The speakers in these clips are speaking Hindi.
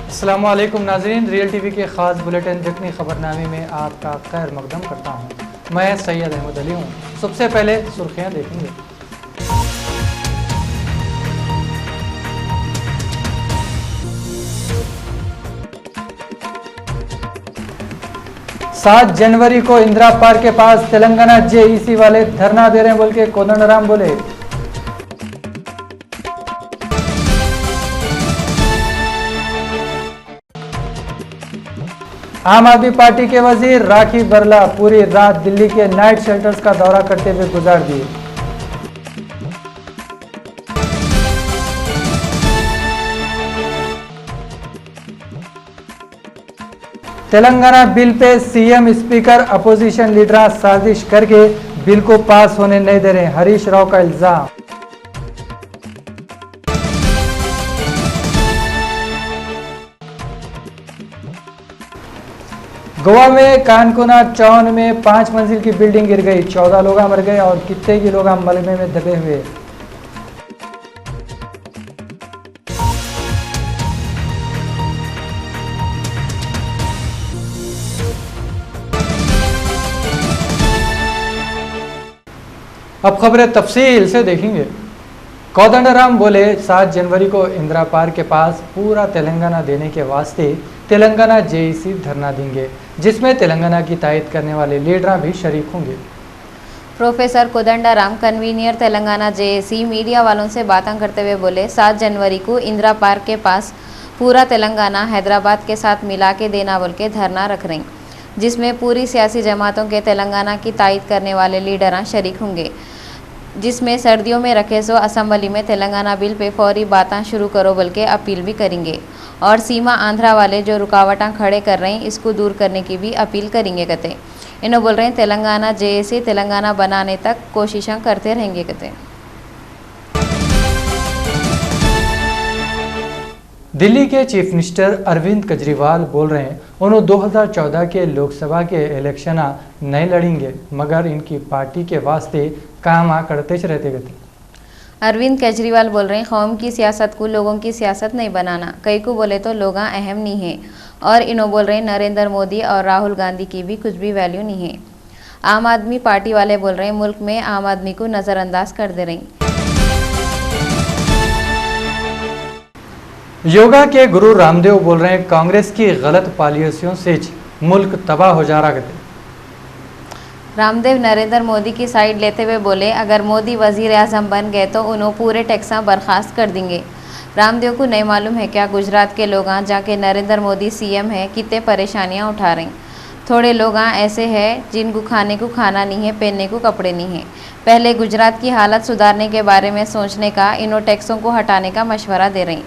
अस्सलामुअलैकुम नाज़रीन, रियल टीवी के ख़ास बुलेटिन जखनी ख़बरनामे में आपका खैर मकदम करता हूँ। मैं सैयद अहमद अली हूँ। सबसे पहले सुर्खियाँ देखेंगे। सात जनवरी को इंदिरा पार्क के पास तेलंगाना जेईसी वाले धरना दे रहे हैं बोल के कोदंडराम बोले। आम आदमी पार्टी के वजीर राखी बरला पूरी रात दिल्ली के नाइट शेल्टर्स का दौरा करते हुए गुजार दिए। Telangana bill pay CM speaker opposition leader साजिश करके बिल को पास होने नहीं दे रहे, हरीश राव का इल्जाम। गोवा में कानकुना टाउन में 5 मंजिल की बिल्डिंग गिर गई, 14 लोग मर गए और कितने की लोग मलबे में दबे हुए। अब खबरें तफसील से देखेंगे। कोदंडराम बोले 7 जनवरी को इंदिरा पार्क के पास पूरा तेलंगाना देने के वास्ते तेलंगाना जेईसी धरना देंगे, जिसमें तेलंगाना की तायद करने वाले लीडर भी शरीक होंगे। Professor Kodandaram convener Telangana JAC media वालों से बातें करते हुए बोले 7 जनवरी को इंदिरा पार्क के पास पूरा तेलंगाना हैदराबाद के साथ मिला के देना बोल के धरना रख रहे हैं, जिसमें पूरी सियासी जमातों के तेलंगाना की तायद करने वाले लीडर शरीक होंगे, जिसमें सर्दियों में रखे सो असम्बली में तेलंगाना बिल पे फौरी बातें शुरू करो बोल के अपील भी करेंगे और सीमा आंध्रा वाले जो रुकावटें खड़े कर रहे हैं इसको दूर करने की भी अपील करेंगे कहते। इन्होंने बोल रहे हैं तेलंगाना जेएसी तेलंगाना बनाने तक कोशिशें करते रहेंगे कहते। दिल्ली के चीफ मिनिस्टर अरविंद केजरीवाल बोल रहे हैं उन्होंने 2014 के लोकसभा के इलेक्शन नहीं लड़ेंगे, मगर इनकी पार्टी के वास्ते काम करते रहते गए। अरविंद केजरीवाल बोल रहे हैं कौम की सियासत को लोगों की सियासत नहीं बनाना, कई को बोले तो लोग अहम नहीं है, और इन्हों बोल रहे हैं नरेंद्र मोदी और राहुल गांधी की भी कुछ भी वैल्यू नहीं है। आम आदमी पार्टी वाले बोल रहे हैं मुल्क में आम आदमी को नज़रअंदाज कर दे रहे। योगा के गुरु रामदेव बोल रहे हैं कांग्रेस की गलत पॉलिसियों से मुल्क तबाह हो जा रहा है। रामदेव नरेंद्र मोदी की साइड लेते हुए बोले अगर मोदी वजीर आजम बन गए तो उन्होंने पूरे टैक्स बर्खास्त कर देंगे। रामदेव को नहीं मालूम है क्या गुजरात के लोग जाके नरेंद्र मोदी सीएम है कितने परेशानियां उठा रहे हैं। थोड़े लोग ऐसे हैं जिनको खाने को खाना नहीं है, पहनने को कपड़े नहीं है। पहले गुजरात की हालत सुधारने के बारे में सोचने का, इन्हों टैक्सों को हटाने का मशवरा दे रहे हैं,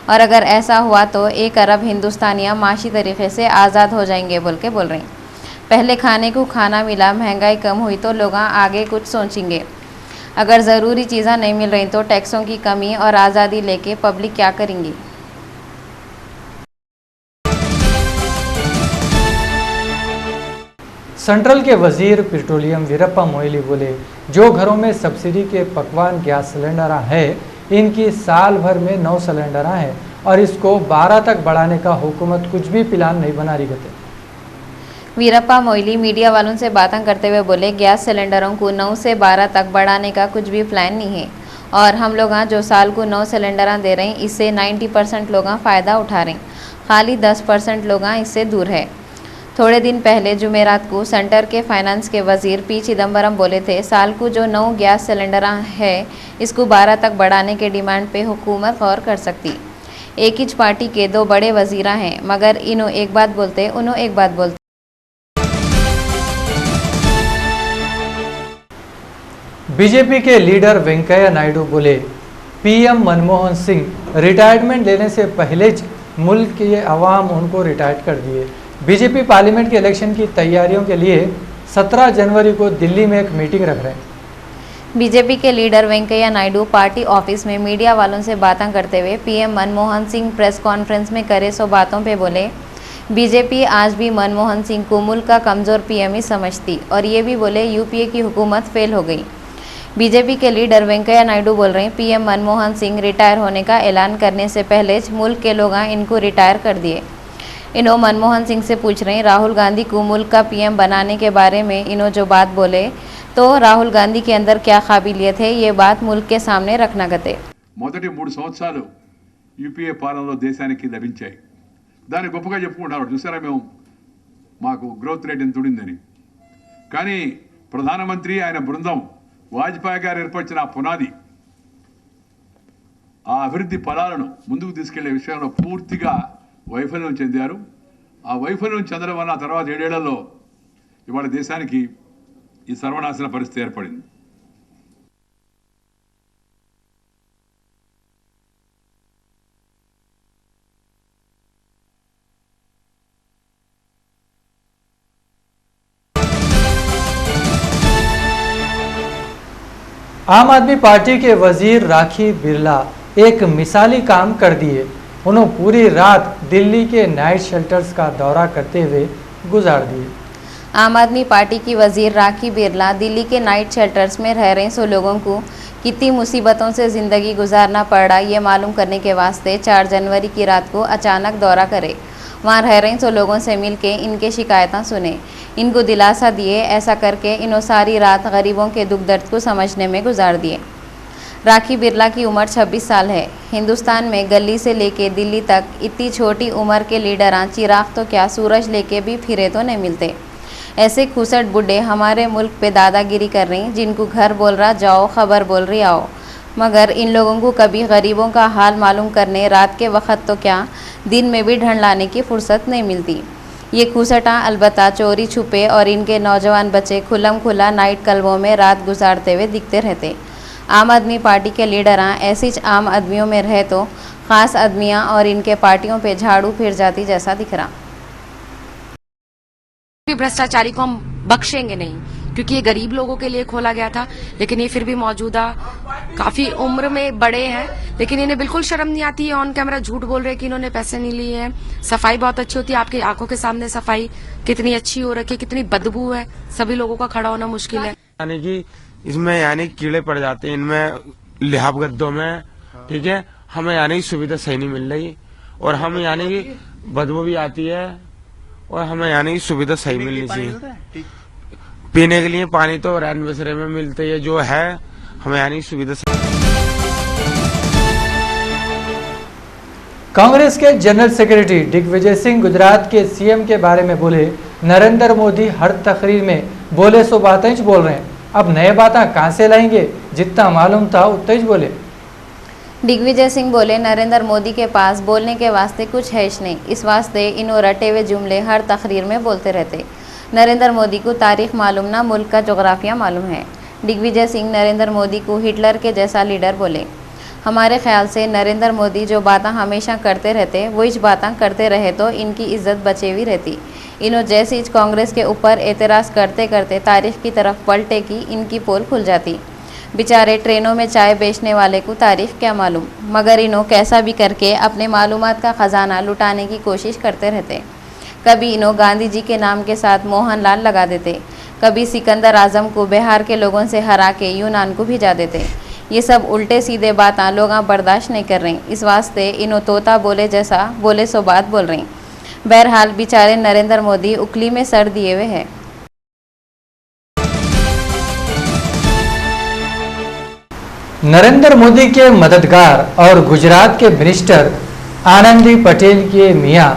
और अगर ऐसा हुआ तो 1 अरब हिंदुस्तानियाँ माशी तरीके से आज़ाद हो जाएंगे बोल रहे हैं। पहले खाने को खाना मिला, महंगाई कम हुई तो लोग आगे कुछ सोचेंगे। अगर ज़रूरी चीज़ें नहीं मिल रही तो टैक्सों की कमी और आज़ादी लेके पब्लिक क्या करेंगी। सेंट्रल के वजीर पेट्रोलियम वीरप्पा मोइली बोले जो घरों में सब्सिडी के पकवान गैस सिलेंडर है इनकी साल भर में 9 सिलेंडर हैं और इसको 12 तक बढ़ाने का हुकूमत कुछ भी प्लान नहीं बना रही है। वीरप्पा मोइली मीडिया वालों से बातें करते हुए बोले गैस सिलेंडरों को 9 से 12 तक बढ़ाने का कुछ भी प्लान नहीं है और हम लोग जो साल को 9 सिलेंडर दे रहे हैं, इससे 90% लोग फ़ायदा उठा रहे हैं, खाली 10% लोग इससे दूर है। थोड़े दिन पहले जुमेरात को सेंटर के फाइनेंस के वजीर पी चिदम्बरम बोले थे, साल को जो 9 गैस सिलेंडर है इसको 12 तक बढ़ाने के डिमांड पे हुकूमत गौर कर सकती। एक ही पार्टी के 2 बड़े वजीरा हैं, मगर इन्हों एक बात बोलते उन्हों एक बात बोलते। बीजेपी के लीडर वेंकैया नायडू बोले, पीएम मनमोहन सिंह रिटायरमेंट लेने से पहले मुल्क के अवाम उनको रिटायर कर दिए। बीजेपी पार्लियामेंट के इलेक्शन की तैयारियों के लिए 17 जनवरी को दिल्ली में एक मीटिंग रख रहे हैं। बीजेपी के leader Venkaiah Naidu party office में मीडिया वालों से बातें करते हुए PM Manmohan Singh press conference में करे सो बातों पे बोले, बीजेपी आज भी मनमोहन सिंह को मुल्क का कमज़ोर पीएम ही समझती और ये भी बोले यूपीए की हुकूमत फेल हो गई। बीजेपी के लीडर वेंकैया नायडू बोल रहे हैं, पीएम मनमोहन सिंह रिटायर होने का ऐलान करने से पहले मुल्क के लोग इनको रिटायर कर दिए। इन्हों मनमोहन सिंह से पूछ रहे हैं, राहुल गांधी को मुल्क का पीएम बनाने के बारे में इन्हों जो बात बोले, तो राहुल गांधी के अंदर क्या काबिलियत है, ये बात मुल्क के सामने रखना गते। మొదటి 3 సంవత్సరాలు యూపీఏ పాలనలో దేశానికి లభించాయి. దాన్ని గొప్పగా చెప్పుకుంటారు. చూసారా మేము మాకు గ్రోత్ రేట్ ఎంత ఉండిందని. కానీ ప్రధానమంత్రి ఆయన బృందం వాజ్పేయి గారు ఏర్పరిచిన ఆ పునాది ఆ అభివృద్ధి ఫలాలను ముందుకు తీసుకెళ్లే విషయంలో పూర్తిగా వైఫల్యం చెందారు. ఆ వైఫల్యం చెందడం వల్ల తర్వాత 7 ఏళ్లలో ఇవాళ దేశానికి ఈ సర్వనాశన పరిస్థితి ఏర్పడింది. आम आदमी पार्टी के वजीर राखी बिरला एक मिसाली काम कर दिए। उन्होंने पूरी रात दिल्ली के नाइट शेल्टर्स का दौरा करते हुए गुजार दिए। आम आदमी पार्टी की वजीर राखी बिरला दिल्ली के नाइट शेल्टर्स में रह रहे 100 लोगों को कितनी मुसीबतों से ज़िंदगी गुजारना पड़ा, ये मालूम करने के वास्ते 4 जनवरी की रात को अचानक दौरा करे। वहाँ रह रहे 100 लोगों से मिल के इनके शिकायतें सुने, इनको दिलासा दिए। ऐसा करके इन्हों सारी रात गरीबों के दुख दर्द को समझने में गुजार दिए। राखी बिरला की उम्र 26 साल है। हिंदुस्तान में गली से लेके दिल्ली तक इतनी छोटी उम्र के लीडर चिराग तो क्या सूरज लेके भी फिरे तो नहीं मिलते। ऐसे खूसट बुढ़े हमारे मुल्क पे दादागिरी कर रही, जिनको घर बोल रहा जाओ, खबर बोल रही आओ, मगर इन लोगों को कभी गरीबों का हाल मालूम करने रात के वक्त तो क्या दिन में भी ढंढ लाने की फुर्सत नहीं मिलती। ये खूसटा अलबत्ता चोरी छुपे और इनके नौजवान बच्चे खुलम खुला नाइट क्लबों में रात गुजारते हुए दिखते रहते। आम आदमी पार्टी के लीडर ऐसी आम आदमियों में रहे तो ख़ास आदमियाँ और इनके पार्टियों पे झाड़ू फिर जाती जैसा दिख रहा। भ्रष्टाचारी को हम बख्शेंगे नहीं, क्योंकि ये गरीब लोगों के लिए खोला गया था, लेकिन ये फिर भी मौजूदा काफी उम्र में बड़े हैं, लेकिन इन्हें बिल्कुल शर्म नहीं आती है। ऑन कैमरा झूठ बोल रहे हैं कि इन्होंने पैसे नहीं लिए हैं। सफाई बहुत अच्छी होती है, आपकी आंखों के सामने सफाई कितनी अच्छी हो रखी है, कितनी बदबू है, सभी लोगों का खड़ा होना मुश्किल है। यानी कि इसमें यानी कीड़े पड़ जाते हैं इनमें लिहाफ गद्दों में, ठीक है। हमें यानी सुविधा सही नहीं मिल रही और हम यानी कि बदबू भी आती है और हमें यानी सुविधा सही मिलनी चाहिए। पीने के लिए पानी तो रैन बसेरे में मिलते है, जो है हमें यानी सुविधा। कांग्रेस के जनरल सेक्रेटरी दिग्विजय सिंह गुजरात के सीएम के बारे में बोले, नरेंद्र मोदी हर तकरीर में बोले सो बातें ही बोल रहे हैं, अब नए बातें कहां से लाएंगे, जितना मालूम था उतना ही बोले। दिग्विजय सिंह बोले, नरेंद्र मोदी के पास बोलने के वास्ते कुछ है नहीं, इस वास्ते इन्हों रटे हुए जुमले हर तकरीर में बोलते रहते। नरेंद्र मोदी को तारीख मालूम ना, मुल्क का जोग्राफिया मालूम है। दिग्विजय सिंह नरेंद्र मोदी को हिटलर के जैसा लीडर बोले। हमारे ख्याल से नरेंद्र मोदी जो बातें हमेशा करते रहते, वही बातें करते रहे तो इनकी इज्जत बचे हुई रहती। इन्हों जैसी कांग्रेस के ऊपर एतराज़ करते करते तारीख की तरफ पलटे की इनकी पोल खुल जाती। बेचारे ट्रेनों में चाय बेचने वाले को तारीख क्या मालूम, मगर इन्हों कैसा भी करके अपने मालूमात का ख़जाना लुटाने की कोशिश करते रहते। कभी इन्हों गांधी जी के नाम के साथ मोहनलाल लगा देते, कभी सिकंदर आजम को बिहार के लोगों से हरा के यूनान को भिजा देते। ये सब उल्टे सीधे बातें लोग बर्दाश्त नहीं कर रही, इस वास्ते इन्हों तोता बोले जैसा बोले सो बात बोल रही। बहरहाल बेचारे नरेंद्र मोदी उकली में सर दिए हुए हैं। नरेंद्र मोदी के मददगार और गुजरात के मिनिस्टर आनंदी पटेल के मियां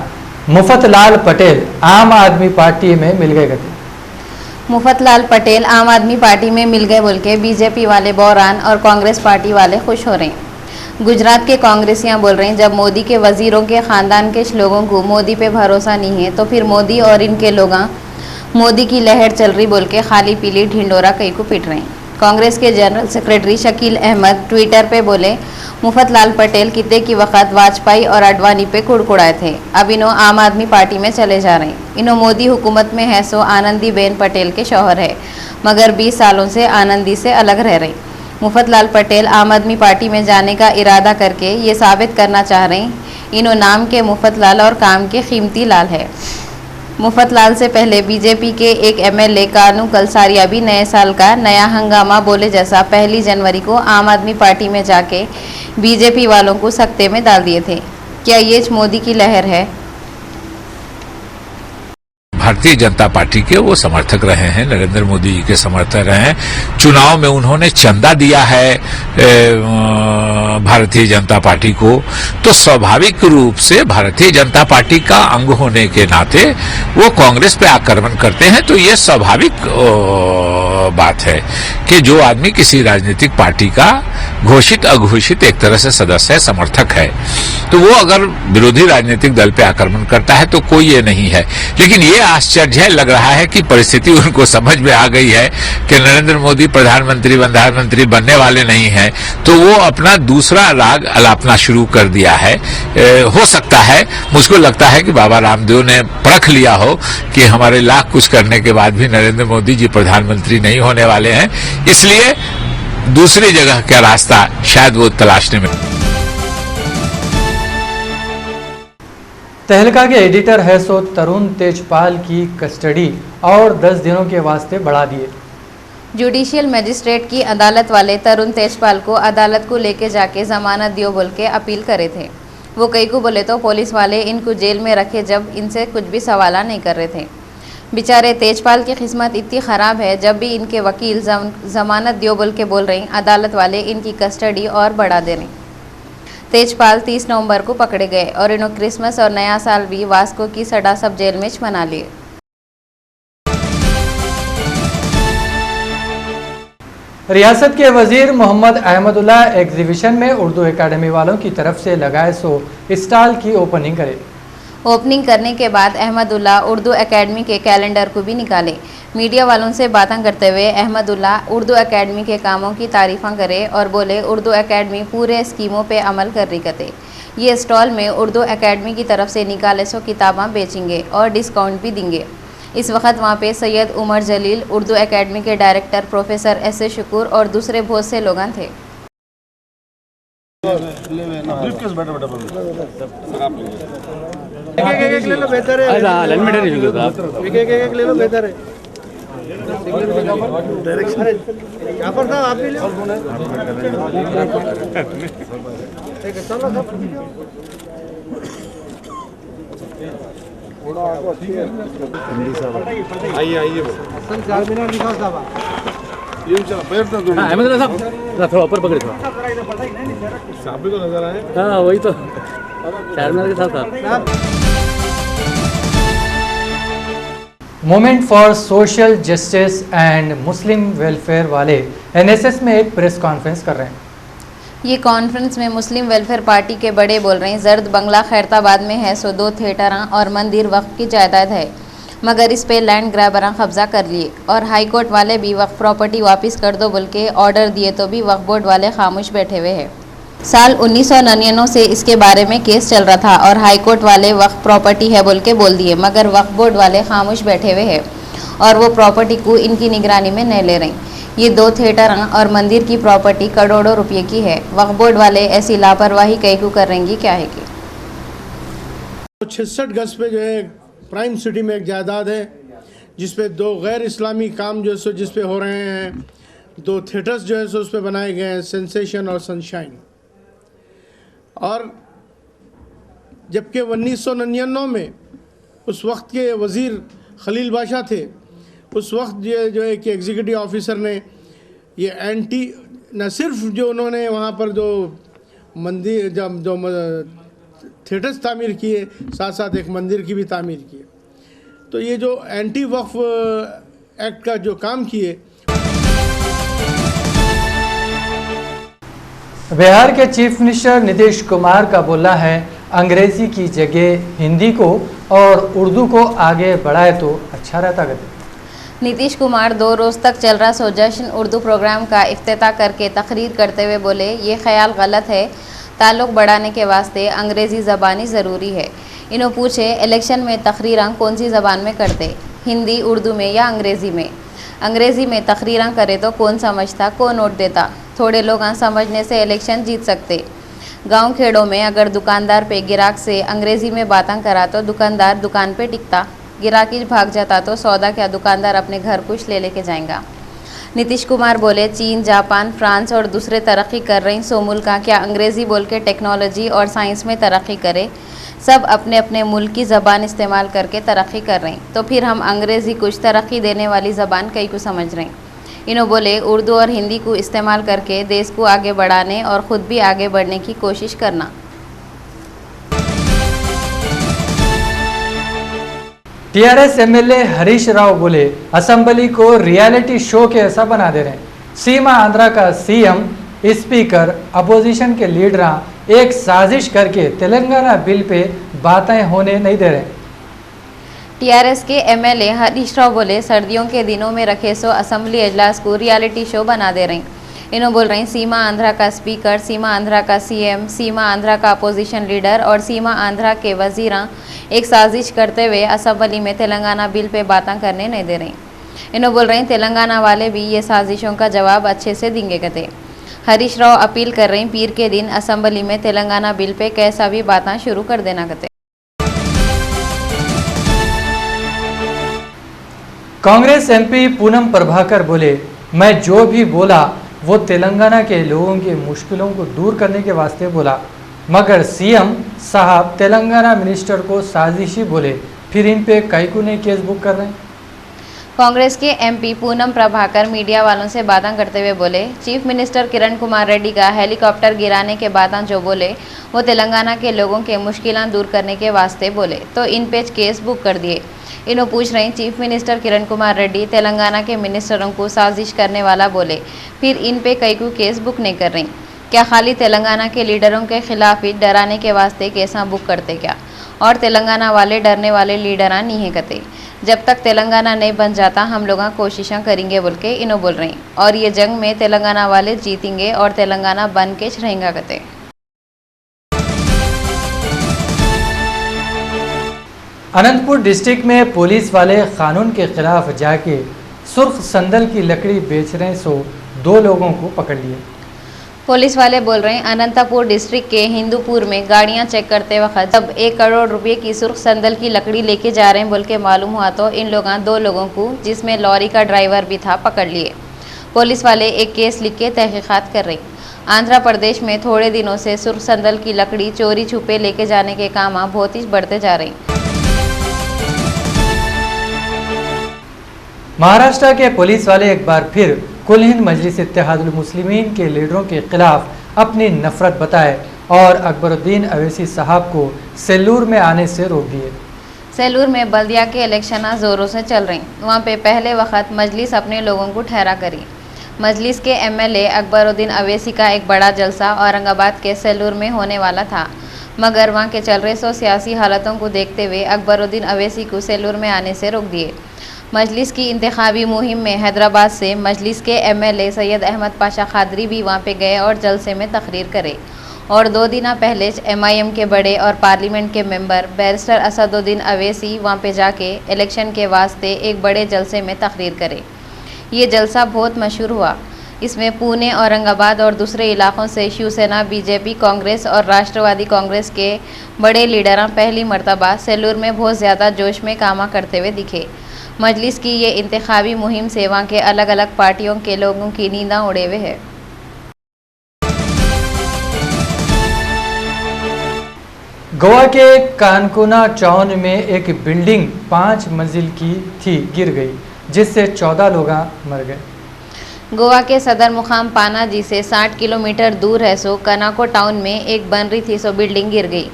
मुफतलाल पटेल आम आदमी पार्टी में मिल गए थे। मुफतलाल पटेल आम आदमी पार्टी में मिल गए बोल के बीजेपी वाले बौरान और कांग्रेस पार्टी वाले खुश हो रहे हैं। गुजरात के कांग्रेसियां बोल रहे हैं जब मोदी के वजीरों के खानदान के लोगों को मोदी पे भरोसा नहीं है तो फिर मोदी और इनके लोग मोदी की लहर चल रही बोल के खाली पीली ढिंडोरा कई को पीट रहे हैं। कांग्रेस के general secretary Shakeel Ahmed Twitter पे बोले मुफतलाल पटेल कितने की वक्त वाजपेयी और अडवाणी पे कुड़कुड़ाए थे, अब इन्हों आम आदमी पार्टी में चले जा रहे हैं। इन्हों मोदी हुकूमत में है सो आनंदी बेन पटेल के शौहर है मगर 20 सालों से आनंदी से अलग रह रहे। मुफतलाल पटेल आम आदमी पार्टी में जाने का इरादा करके ये साबित करना चाह रहे हैं इन्हों नाम के मुफतलाल और काम के कीमती लाल है। मुफतलाल से पहले बीजेपी के एक एमएलए कानू कलसारिया भी नए साल का नया हंगामा बोले जैसा 1 जनवरी को आम आदमी पार्टी में जाके बीजेपी वालों को सख्ते में डाल दिए थे। क्या ये मोदी की लहर है? भारतीय जनता पार्टी के वो समर्थक रहे हैं, नरेंद्र मोदी जी के समर्थक रहे हैं। चुनाव में उन्होंने चंदा दिया है भारतीय जनता पार्टी को, तो स्वाभाविक रूप से भारतीय जनता पार्टी का अंग होने के नाते वो कांग्रेस पे आक्रमण करते हैं। तो ये स्वाभाविक बात है कि जो आदमी किसी राजनीतिक पार्टी का घोषित अघोषित एक तरह से सदस्य है, समर्थक है, तो वो अगर विरोधी राजनीतिक दल पे आक्रमण करता है तो कोई ये नहीं है। लेकिन ये आश्चर्य लग रहा है कि परिस्थिति उनको समझ में आ गई है कि नरेंद्र मोदी प्रधानमंत्री बनने वाले नहीं हैं, तो वो अपना दूसरा राग अलापना शुरू कर दिया है। हो सकता है, मुझको लगता है कि बाबा रामदेव ने परख लिया हो कि हमारे लाख कुछ करने के बाद भी नरेंद्र मोदी जी प्रधानमंत्री नहीं होने वाले हैं, इसलिए दूसरी जगह का रास्ता शायद वो तलाशने में। तहलका के एडिटर है सो तरुण तेजपाल की कस्टडी और 10 दिनों के वास्ते बढ़ा दिए। जुडिशियल मजिस्ट्रेट की अदालत वाले तरुण तेजपाल को अदालत को लेके जाके जमानत दियो बोल के अपील करे थे। वो कई को बोले तो पुलिस वाले इनको जेल में रखे जब इनसे कुछ भी सवाल नहीं कर रहे थे। बेचारे तेजपाल की किस्मत इतनी ख़राब है, जब भी इनके वकील जमानत दियो बोल के बोल रहे हैं अदालत वाले इनकी कस्टडी और बढ़ा दे रहे। तेजपाल 30 नवंबर को पकड़े गए और इन्होंने क्रिसमस और नया साल भी वास्को की सडा सब जेल में मना लिए। रियासत के वजीर मोहम्मद अहमदुल्ला एग्जीबिशन में उर्दू एकेडमी वालों की तरफ से लगाए सो स्टॉल की ओपनिंग करे। ओपनिंग करने के बाद अहमदुल्ला उर्दू एकेडमी के कैलेंडर को भी निकाले। मीडिया वालों से बातें करते हुए अहमदुल्ला उर्दू एकेडमी के कामों की तारीफ़ें करे और बोले उर्दू एकेडमी पूरे स्कीमों पे अमल कर रही कते। ये स्टॉल में उर्दू एकेडमी की तरफ से निकाले सो किताबें बेचेंगे और डिस्काउंट भी देंगे। इस वक्त वहाँ पे सैयद उमर जलील, उर्दू एकेडमी के डायरेक्टर प्रोफेसर एस ए शुक्र और दूसरे बहुत से लोग थे। एक ले लो, बेहतर है। एक ले लो, बेहतर है। जाफर साहब आप भी लो। आइए थोड़ा ऊपर पकड़े, थोड़ा साहब भी तो नजर आए। हाँ वही तो चारमीनार के साथ था। Movement for social justice and Muslim welfare वाले एनएसएस में एक प्रेस कॉन्फ्रेंस कर रहे हैं। ये कॉन्फ्रेंस में मुस्लिम वेलफेयर पार्टी के बड़े बोल रहे हैं जर्द बंगला खैरताबाद में है सो 2 थिएटर और मंदिर वक्फ की जायदाद है, मगर इस पे लैंड ग्रैबर कब्जा कर लिए और हाई कोर्ट वाले भी वक्फ प्रॉपर्टी वापस कर दो बोल के ऑर्डर दिए तो भी वक्फ बोर्ड वाले खामोश बैठे हुए हैं। साल 1999 से इसके बारे में केस चल रहा था और हाई कोर्ट वाले वक्फ प्रॉपर्टी है बोल के बोल दिए, मगर वक्फ बोर्ड वाले खामोश बैठे हुए हैं और वो प्रॉपर्टी को इनकी निगरानी में नहीं ले रहे। ये 2 थिएटर और मंदिर की प्रॉपर्टी करोड़ों रुपये की है। वक्फ बोर्ड वाले ऐसी लापरवाही कई को करेंगी क्या है कि 66 गज पे जो है प्राइम सिटी में एक जायदाद है जिसपे 2 गैर इस्लामी काम जो है सो जिस पे हो रहे हैं, 2 थिएटर्स जो है सो उस पे बनाए गए हैं, सेंसेशन और सनशाइन। और जबकि 1999 में उस वक्त के वज़ीर खलील बादशाह थे, उस वक्त जो है कि एग्जीक्यूटिव ऑफिसर ने ये एंटी न सिर्फ जो उन्होंने वहाँ पर जो मंदिर जो थिएटर्स तामीर किए, साथ साथ एक मंदिर की भी तामीर की। तो ये जो एंटी वक्फ एक्ट का जो काम किए। बिहार के चीफ मिनिस्टर नीतीश कुमार का बोलना है अंग्रेजी की जगह हिंदी को और उर्दू को आगे बढ़ाए तो अच्छा रहता। नीतीश कुमार 2 रोज़ तक चल रहा सोजशन उर्दू प्रोग्राम का इफ्तिताह करके तकरीर करते हुए बोले, ये ख्याल गलत है। ताल्लुक़ बढ़ाने के वास्ते अंग्रेज़ी ज़बानी ज़रूरी है। इन्हों पूछे इलेक्शन में तकरीरां कौन सी ज़बान में करते, हिंदी, उर्दू में या अंग्रेज़ी में। अंग्रेज़ी में तकरीरां करे तो कौन समझता, कौन वोट देता। थोड़े लोग समझने से इलेक्शन जीत सकते। गांव खेड़ों में अगर दुकानदार पे गिराक से अंग्रेज़ी में बातें करा तो दुकानदार दुकान पे टिकता, गिराकी भाग जाता तो सौदा क्या दुकानदार अपने घर कुछ ले लेके जाएगा। नीतीश कुमार बोले, चीन, जापान, फ्रांस और दूसरे तरक्की कर रही सो मुल्क क्या अंग्रेज़ी बोल के टेक्नोलॉजी और साइंस में तरक्की करे। सब अपने अपने मुल्क की ज़बान इस्तेमाल करके तरक्की कर रही, तो फिर हम अंग्रेज़ी कुछ तरक्की देने वाली ज़बान कई को समझ रहे। इन्हों बोले, उर्दू और हिंदी को इस्तेमाल करके देश को आगे बढ़ाने और ख़ुद भी आगे बढ़ने की कोशिश करना। टीआरएस एमएलए हरीश राव बोले, असेंबली को रियलिटी शो के ऐसा बना दे रहे हैं। सीमा आंध्रा का सीएम, स्पीकर, अपोजिशन के लीडर एक साजिश करके तेलंगाना बिल पे बातें होने नहीं दे रहे। टीआरएस के एमएलए हरीश राव बोले, सर्दियों के दिनों में रखे सो असेंबली इजलास को रियलिटी शो बना दे रही। इन्हों बोल रही, सीमा आंध्रा का स्पीकर, सीमा आंध्रा का सीएम, सीमा आंध्रा का अपोजिशन लीडर और सीमा आंध्रा के वजीरा एक साजिश करते हुए असेंबली में तेलंगाना बिल पे बातें करने नहीं दे रही। इन्हों बोल रही, तेलंगाना वाले भी ये साजिशों का जवाब अच्छे से देंगे कहते। हरीश राव अपील कर रही, पीर के दिन असेंबली में तेलंगाना बिल पे कैसा भी बातें शुरू कर देना कहते। कांग्रेस एमपी पूनम प्रभाकर बोले, मैं जो भी बोला वो तेलंगाना के लोगों की मुश्किलों को दूर करने के वास्ते बोला, मगर सीएम साहब तेलंगाना मिनिस्टर को साजिशी बोले, फिर इन पे कई को नहीं केस बुक कर रहे हैं। कांग्रेस के एमपी पूनम प्रभाकर मीडिया वालों से बातें करते हुए बोले, चीफ मिनिस्टर किरण कुमार रेड्डी का हेलीकॉप्टर गिराने के बातें जो बोले वो तेलंगाना के लोगों के मुश्किलें दूर करने के वास्ते बोले, तो इन पे केस बुक कर दिए। इन्हों पूछ रहे, चीफ मिनिस्टर किरण कुमार रेड्डी तेलंगाना के मिनिस्टरों को साजिश करने वाला बोले, फिर इन पे कई को केस बुक नहीं कर रही। क्या खाली तेलंगाना के लीडरों के खिलाफ ही डराने के वास्ते केसा बुक करते क्या? और तेलंगाना वाले डरने वाले लीडर नहीं है कहते। जब तक तेलंगाना नहीं बन जाता हम लोग कोशिशें करेंगे बोल के इन्हों बोल रहे हैं। और ये जंग में तेलंगाना वाले जीतेंगे और तेलंगाना बन के रहेगा कहते। अनंतपुर डिस्ट्रिक्ट में पुलिस वाले कानून के खिलाफ जाके सुर्ख संदल की लकड़ी बेच रहे सो 2 लोगों को पकड़ लिए। पुलिस वाले बोल रहे हैं, अनंतपुर डिस्ट्रिक्ट के हिंदूपुर में गाड़ियां चेक करते वक्त जब 1 करोड़ रुपए की सुर्ख संदल की लकड़ी लेके जा रहे हैं बोल के मालूम हुआ तो इन लोगों 2 लोगों को, जिसमें लॉरी का ड्राइवर भी था, पकड़ लिए। पुलिस वाले एक केस लिख के तहकीकात कर रही। आंध्र प्रदेश में थोड़े दिनों से सुर्ख संदल की लकड़ी चोरी छुपे लेके जाने के काम बहुत ही बढ़ते जा रहे हैं। महाराष्ट्र के पुलिस वाले एक बार फिर कुल हिंद मजलिस इत्तेहादुल मुस्लिमीन के लीडरों के खिलाफ अपनी नफरत बताए और अकबरुद्दीन अवैसी साहब को सेल्लूर में आने से रोक दिए। सेल्लूर में बल्दिया के इलेक्शन ज़ोरों से चल रही। वहाँ पे पहले वक्त मजलिस अपने लोगों को ठहरा करी। मजलिस के एमएलए अकबरुद्दीन अवैसी का एक बड़ा जलसा औरंगाबाद के सेल्लूर में होने वाला था, मगर वहाँ के चल रहे सो सियासी हालातों को देखते हुए अकबरुद्दीन अवैसी को सेल्लूर में आने से रोक दिए। मजलिस की इंतखाबी मुहिम में हैदराबाद से मजलिस के एमएलए सैयद अहमद पाशा खादरी भी वहाँ पे गए और जलसे में तकरीर करे। और 2 दिन पहले एमआईएम के बड़े और पार्लियामेंट के मेंबर बैरिस्टर असदुद्दीन अवैसी वहाँ पे जाके इलेक्शन के वास्ते एक बड़े जलसे में तकरीर करे। ये जलसा बहुत मशहूर हुआ। इसमें पुणे, औरंगाबाद और दूसरे इलाकों से शिवसेना, बीजेपी, कांग्रेस और राष्ट्रवादी कांग्रेस के बड़े लीडर पहली मरतबा सेल्लूर में बहुत ज़्यादा जोश में कामा करते हुए दिखे। मजलिस की ये इंतखाबी मुहिम से वहाँ के अलग अलग पार्टियों के लोगों की नींदा उड़े हुए है। गोवा के कानकुना टाउन में एक बिल्डिंग 5 मंजिल की थी, गिर गई, जिससे 14 लोग मर गए। गोवा के सदर मुकाम पानाजी से 60 किलोमीटर दूर है सो कनाको टाउन में एक बन रही थी सो बिल्डिंग गिर गई,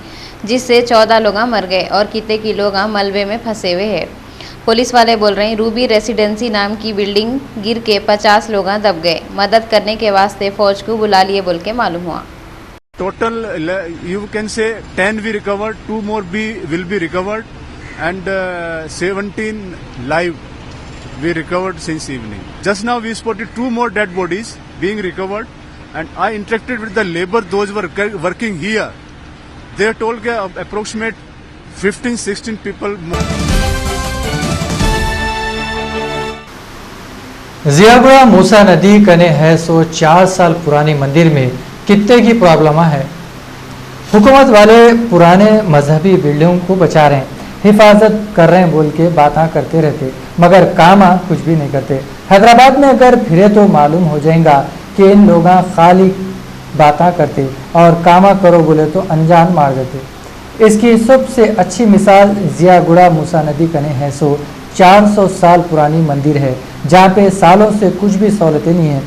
जिससे 14 लोग मर गए और कितने की लोग मलबे में फंसे हुए हैं। पुलिस वाले बोल रहे हैं रूबी रेसिडेंसी नाम की बिल्डिंग गिर के 50 लोग दब गए। मदद करने के वास्ते फौज को बुला लिए बोल के मालूम हुआ। Total, you can say 10 we recovered, 2 more will be recovered, and 17 live we recovered since evening. Just now we spotted 2 more dead bodies being recovered, and I interacted with the labor, those were working here. They told that approximate 15-16 people more. Jiyaguda मूसा नदी कने है सो 4 साल पुरानी मंदिर में कितने की प्रॉब्लम है। हुकूमत वाले पुराने मजहबी बिल्डिंग को बचा रहे हैं, हिफाजत कर रहे हैं बोल के बातें करते रहते, मगर काम कुछ भी नहीं करते। हैदराबाद में अगर फिरे तो मालूम हो जाएगा कि इन लोग खाली बातें करते और काम करो बोले तो अनजान मार देते। इसकी सबसे अच्छी मिसाल जियागुड़ा मूसा नदी कने है सो 400 साल पुरानी मंदिर है, जहाँ पे सालों से कुछ भी सहूलतें नहीं है।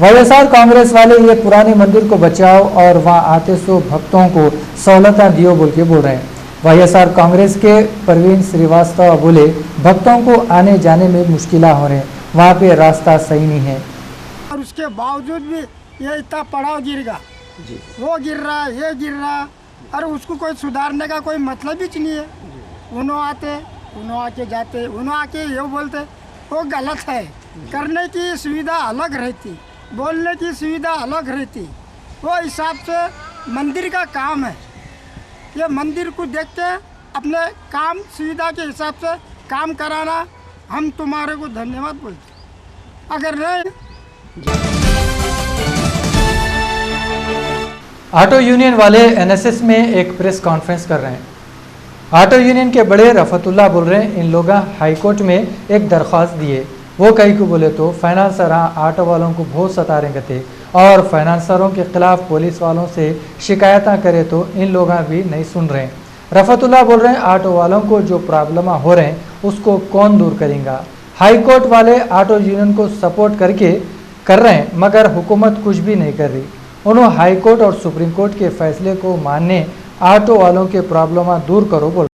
वाईएसआर कांग्रेस वाले ये पुराने मंदिर को बचाओ और वहाँ आते सो भक्तों को सहूलतें दियो बोल के बोल रहे हैं। वाईएसआर कांग्रेस के प्रवीण श्रीवास्तव बोले भक्तों को आने जाने में मुश्किल हो रहे हैं, वहाँ पे रास्ता सही नहीं है। और उसके बावजूद भी ये इतना पड़ाव गिरेगा, वो गिर रहा है, ये गिर रहा, और उसको कोई सुधारने का कोई मतलब ही नहीं है। उन्होंने आते, उन्होंने आके जाते, उन्होंने आके ये बोलते, वो गलत है। करने की सुविधा अलग रहती, बोलने की सुविधा अलग रहती, वो हिसाब से मंदिर का काम है। ये मंदिर को देख के अपने काम सुविधा के हिसाब से काम कराना, हम तुम्हारे को धन्यवाद बोलते। अगर नहीं ऑटो यूनियन वाले एनएसएस में एक प्रेस कॉन्फ्रेंस कर रहे हैं। ऑटो यूनियन के बड़े रफतुल्ला बोल रहे हैं इन लोग हाईकोर्ट में एक दरख्वास्त दिए। वो कहीं को बोले तो फाइनेंसर ऑटो वालों को बहुत सता रहे थे और फाइनेंसरों के खिलाफ पुलिस वालों से शिकायत करे तो इन लोग भी नहीं सुन रहे हैं। रफतुल्ला बोल रहे हैं ऑटो वालों को जो प्रॉब्लम हो रहे हैं उसको कौन दूर करेगा। हाईकोर्ट वाले ऑटो यूनियन को सपोर्ट करके कर रहे हैं, मगर हुकूमत कुछ भी नहीं कर रही। उन्होंने हाईकोर्ट और सुप्रीम कोर्ट के फैसले को मानने, ऑटो वालों के प्रॉब्लम दूर करो बोल।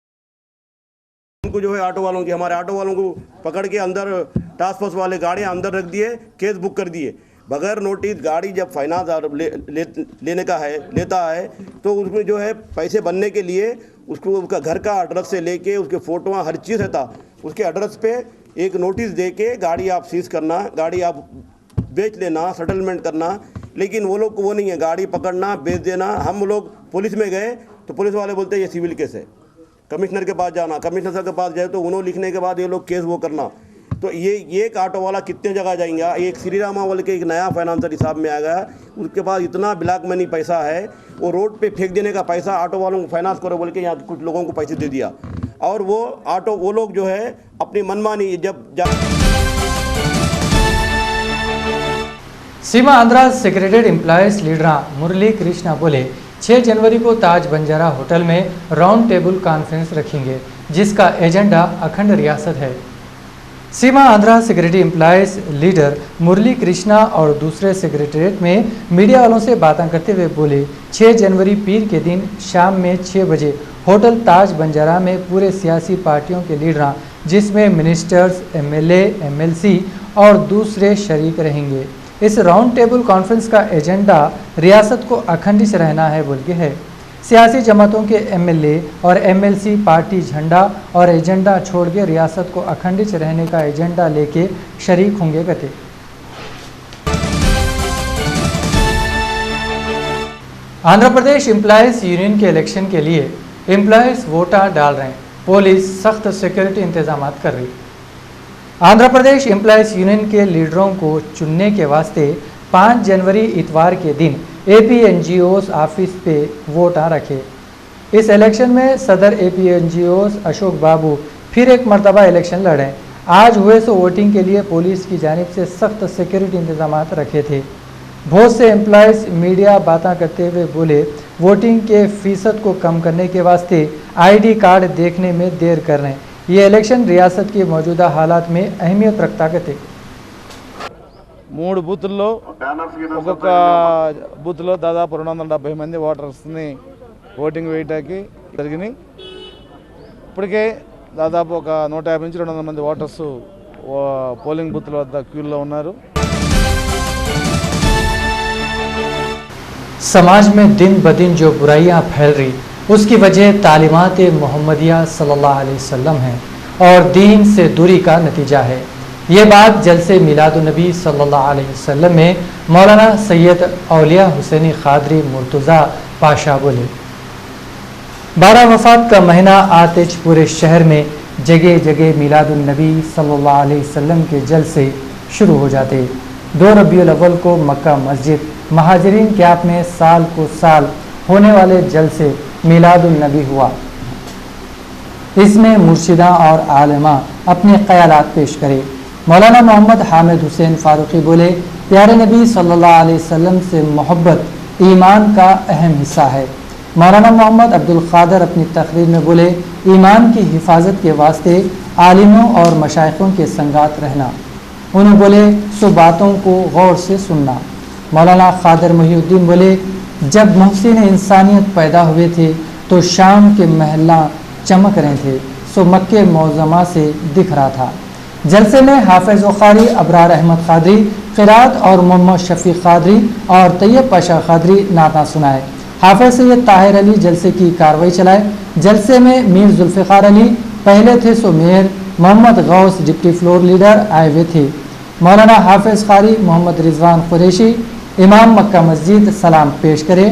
उनको जो है ऑटो वालों की, हमारे ऑटो वालों को पकड़ के अंदर टास्क फोर्स वाले गाड़ियां अंदर रख दिए, केस बुक कर दिए बगैर नोटिस। गाड़ी जब फाइनेंस लेने का है, लेता है तो उसमें जो है पैसे बनने के लिए उसको उसका घर का एड्रेस से लेके उसके फोटोआँ हर चीज़ रहता, उसके एड्रेस पे एक नोटिस दे के गाड़ी आप सीज करना, गाड़ी आप बेच लेना, सेटलमेंट करना। लेकिन वो लोग को वो नहीं है, गाड़ी पकड़ना, बेच देना। हम लोग पुलिस में गए तो पुलिस वाले बोलते हैं ये सिविल केस है, कमिश्नर के पास जाना, कमिश्नर साहब के पास जाए तो उन्होंने लिखने के बाद ये लोग केस वो करना। तो ये एक ऑटो वाला कितने जगह जाएंगे। एक श्री रामा वाले के एक नया फाइनेंसर हिसाब में आ गया, उसके पास इतना ब्लैक मनी पैसा है, वो रोड पे फेंक देने का पैसा ऑटो वालों को फाइनेंस करो बोल के यहाँ कुछ लोगों को पैसे दे दिया। और वो ऑटो वो लोग जो है अपनी मनमानी सीमा आंध्रा सेक्रेटरी एम्प्लॉयज लीडर मुरली कृष्णा बोले 6 जनवरी को ताज बंजारा होटल में राउंड टेबल कॉन्फ्रेंस रखेंगे, जिसका एजेंडा अखंड रियासत है। सीमा आंध्रा सेक्रेटरी एम्प्लॉयज लीडर मुरली कृष्णा और दूसरे सेक्रेटरीट में मीडिया वालों से बातें करते हुए बोले 6 जनवरी पीर के दिन शाम में 6 बजे होटल ताज बंजारा में पूरे सियासी पार्टियों के लीडर, जिसमें मिनिस्टर्स, एमएलए, एमएलसी और दूसरे शरीक रहेंगे। इस राउंड टेबल कॉन्फ्रेंस का एजेंडा रियासत को अखंडित रहना है बोल के है। सियासी जमातों के एमएलए और एमएलसी पार्टी झंडा और एजेंडा छोड़ के रियासत को अखंडित रहने का एजेंडा लेके शरीक होंगे कहते। आंध्र प्रदेश एम्प्लॉयज यूनियन के इलेक्शन के लिए एम्प्लॉयज वोटा डाल रहे हैं, पुलिस सख्त सिक्योरिटी इंतजाम कर रही। आंध्र प्रदेश एम्प्लॉयज यूनियन के लीडरों को चुनने के वास्ते 5 जनवरी इतवार के दिन APNGOs ऑफिस पे वोट रखे। इस इलेक्शन में सदर APNGOs अशोक बाबू फिर एक मरतबा इलेक्शन लड़े। आज हुए सो वोटिंग के लिए पुलिस की जानिब से सख्त सिक्योरिटी इंतजाम रखे थे। बहुत से एम्प्लॉयज़ मीडिया बातें करते हुए बोले वोटिंग के फीसद को कम करने के वास्ते ID कार्ड देखने में देर कर रहे हैं। ये इलेक्शन रियासत की मौजूदा हालात में अहमियत रखता कहते। 3 బూతుల్లో ఒక్కొక్క బూత్లో దాదాపు 270 మంది ఓటర్స్ని ఓటింగ్ వేయటానికి జరిగినాయి. ఇప్పటికే దాదాపు ఒక 150 నుంచి 200 మంది ఓటర్స్ పోలింగ్ బూత్ల వద్ద క్యూలో ఉన్నారు. समाज में दिन ब दिन जो बुराइयां फैल रही उसकी वजह तालीमात मोहम्मदिया सल्लल्लाहु अलैहि वसल्लम है और दीन से दूरी का नतीजा है। ये बात जलसे मिलादुन्नबी सल्लल्लाहु अलैहि वसल्लम में मौलाना सैयद औलिया हुसैनी खादरी मुर्तज़ा पाशा बोले। 12 वफात का महीना आतिश पूरे शहर में जगह जगह मिलादुन्नबी सल्लल्लाहु अलैहि वसल्लम के जलसे शुरू हो जाते। 2 रबीउल अव्वल को मक्का मस्जिद महाजरीन कैंप में साल को साल होने वाले जलसे मिलादुन्नबी हुआ। इसमें मुर्शिदा और आलिमा अपने ख्यालात पेश करे। मौलाना मोहम्मद हामिद हुसैन फारूकी बोले, प्यारे नबी सल्लल्लाहु अलैहि वसल्लम से मोहब्बत ईमान का अहम हिस्सा है। मौलाना मोहम्मद अब्दुल क़ादर अपनी तकरीर में बोले, ईमान की हिफाजत के वास्ते आलिमों और मशाइखों के संगात रहना। उन्होंने बोले, सो बातों को गौर से सुनना। मौलाना क़ादर मुहीउद्दीन बोले, जब मुहसिन इंसानियत पैदा हुए थे तो शाम के महल्ला चमक रहे थे, सो मक्के मौज़मा से दिख रहा था। जलसे में हाफिज़ क़ारी अबरार अहमद क़ादरी क़िरात और मोहम्मद शफ़ी क़ादरी और तैयब पाशा क़ादरी नाता सुनाए। हाफिज़ सैयद ताहिर अली जलसे की कार्रवाई चलाए। जलसे में मीर जुल्फ़िकार अली पहले थे सो mayor, Mohammed Ghaus deputy floor leader आए हुए थे। मौलाना हाफिज़ क़ारी मोहम्मद रिजवान कुरैशी इमाम मक्का मस्जिद सलाम पेश करे।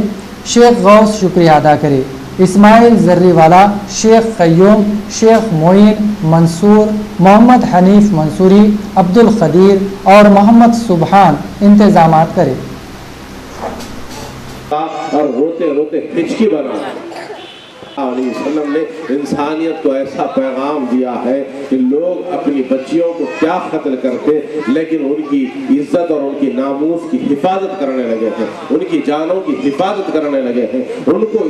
शेख गौस शुक्रिया अदा करे। इस्माइल जर्रीवाला, शेख क़य्यूम, शेख मोइन मंसूर, मोहम्मद हनीफ मंसूरी, अब्दुल क़दीर और मोहम्मद सुबहान इंतजामात करे। और रोते रोते हिचकी बना वसल्लम ने इंसानियत को ऐसा पैगाम दिया है कि लोग अपनी बच्चियों को क्या कत्ल करते, लेकिन उनकी इज्जत और उनकी नामूस की हिफाजत करने लगे हैं, उनकी जानों की हिफाजत करने लगे हैं। उनको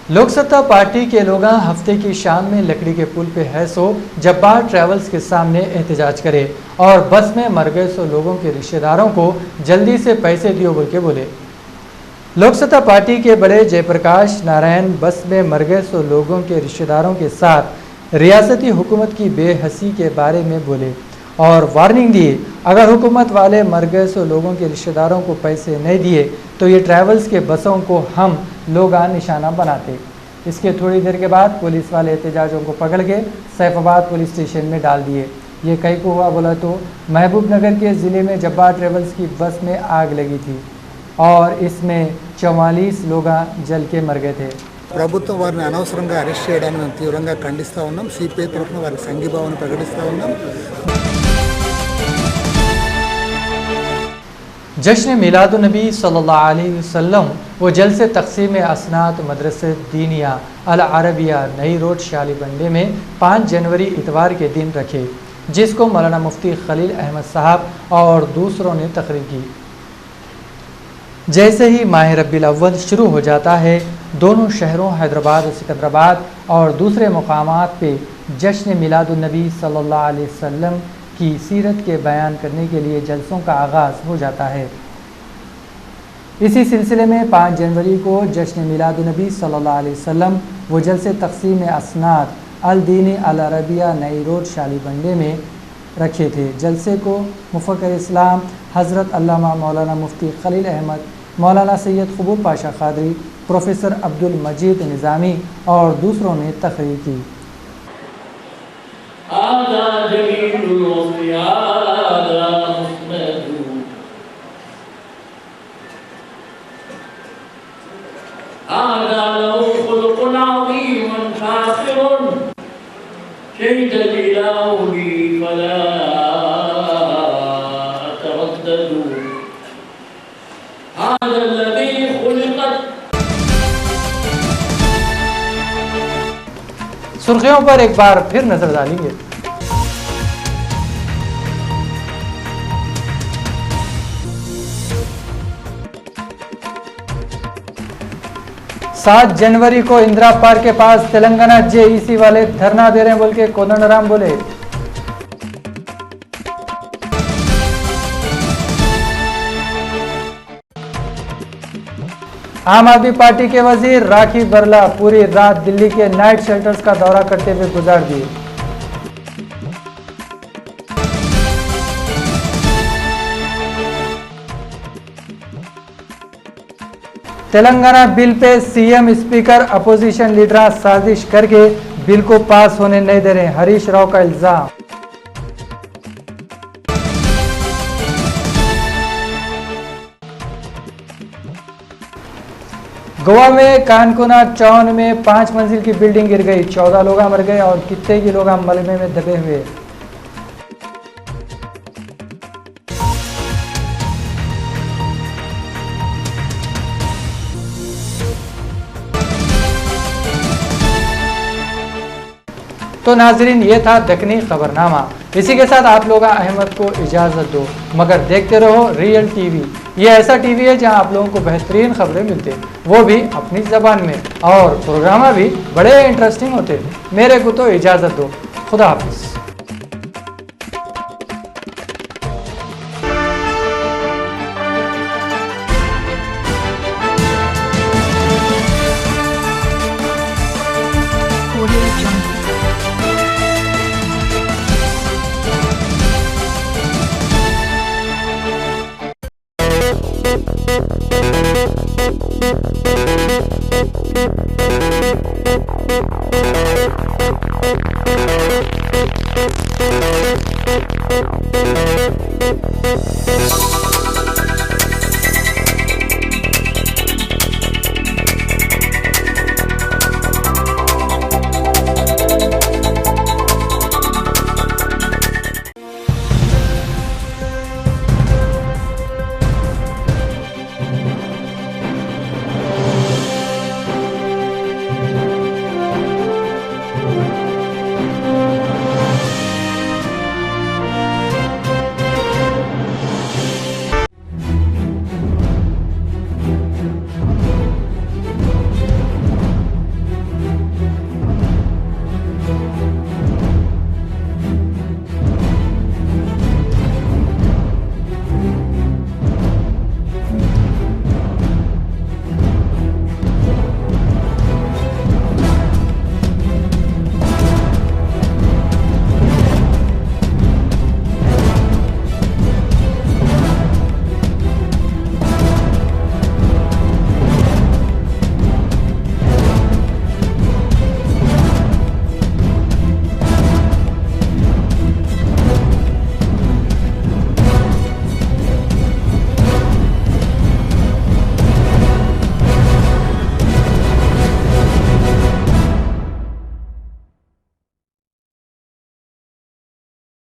लोक सत्ता पार्टी के लोग हफ्ते की शाम में लकड़ी के पुल पे है सो जब्बार ट्रैवल्स के सामने एहतजाज करे और बस में मर गए सो लोगों के रिश्तेदारों को जल्दी से पैसे दियो बोल के बोले। लोक सत्ता पार्टी के बड़े जयप्रकाश नारायण बस में मर गए सो लोगों के रिश्तेदारों के साथ रियासती हुकूमत की बेहसी के बारे में बोले और वार्निंग दिए, अगर हुकूमत वाले मर गए सो लोगों के रिश्तेदारों को पैसे नहीं दिए तो ये ट्रैवल्स के बसों को हम लोग निशाना बनाते। इसके थोड़ी देर के बाद पुलिस वाले एहतजाजों को पकड़ के सैफाबाद पुलिस स्टेशन में डाल दिए। ये कहीं को हुआ बोला तो महबूब नगर के ज़िले में जब्बार ट्रैवल्स की बस में आग लगी थी और इसमें 44 लोग जल के मर गए थे। ప్రభుత్వం వారిని అనవసరంగా అరెస్ట్ చేయడాన్ని మేము తీవ్రంగా ఖండిస్తూ ఉన్నాం. సిపిఐ తరఫున వారికి సంఘీభావం ప్రకటిస్తూ ఉన్నాం. जश्न मिलादुन्नबी सल्लल्लाहु अलैहि वसल्लम व जलसे तक़सीम असनात मदरसे दीनिया अल अरबिया नई रोड शाली बंडे में 5 जनवरी इतवार के दिन रखे, जिसको मौलाना मुफ्ती खलील अहमद साहब और दूसरों ने तकरीर की। जैसे ही माह रब्बिल अव्वल शुरू हो जाता है, दोनों शहरों हैदराबाद और सिकंदराबाद और दूसरे मकामात पे जश्न मिलादुन्नबी सल्लल्लाहु अलैहि वसल्लम की सीरत के बयान करने के लिए जलसों का आगाज़ हो जाता है। इसी सिलसिले में 5 जनवरी को जश्न मिलादुन्नबी सल्लल्लाहु अलैहि वसल्लम व जलसे तक़सीम असनाद अल दीनी अल अरबिया नई रोड शाली बंडे में रखे थे। जलसे को मुफ़क्किर इस्लाम हज़रत अल्लामा मौलाना मुफ्ती खलील अहमद, मौलाना सैयद क़बूल पाशा क़ादरी, प्रोफेसर अब्दुल मजीद निज़ामी और दूसरों ने तकरीर की। सुर्खियों पर एक बार फिर नजर डालेंगे। 7 जनवरी को इंदिरा पार्क के पास तेलंगाना जेईसी वाले धरना दे रहे हैं बोल के कोदंडराम बोले। आम आदमी पार्टी के वजीर राखी बरला पूरी रात दिल्ली के नाइट शेल्टर्स का दौरा करते हुए गुजार दिए। Telangana bill pay CM speaker opposition leader साजिश करके बिल को पास होने नहीं दे रहे, हरीश राव का इल्जाम। गोवा में कानकुना टाउन में 5 मंजिल की बिल्डिंग गिर गई, 14 लोग मर गए और कितने ही लोग मलबे में दबे हुए। तो नाजरीन, ये था दक्कनी खबरनामा। इसी के साथ आप लोग अहमद को इजाज़त दो, मगर देखते रहो रियल टीवी। ये ऐसा टीवी है जहां आप लोगों को बेहतरीन खबरें मिलती हैं, वो भी अपनी ज़बान में, और प्रोग्राम भी बड़े इंटरेस्टिंग होते हैं। मेरे को तो इजाज़त दो, खुदा हाफिज़। Audio Jungle.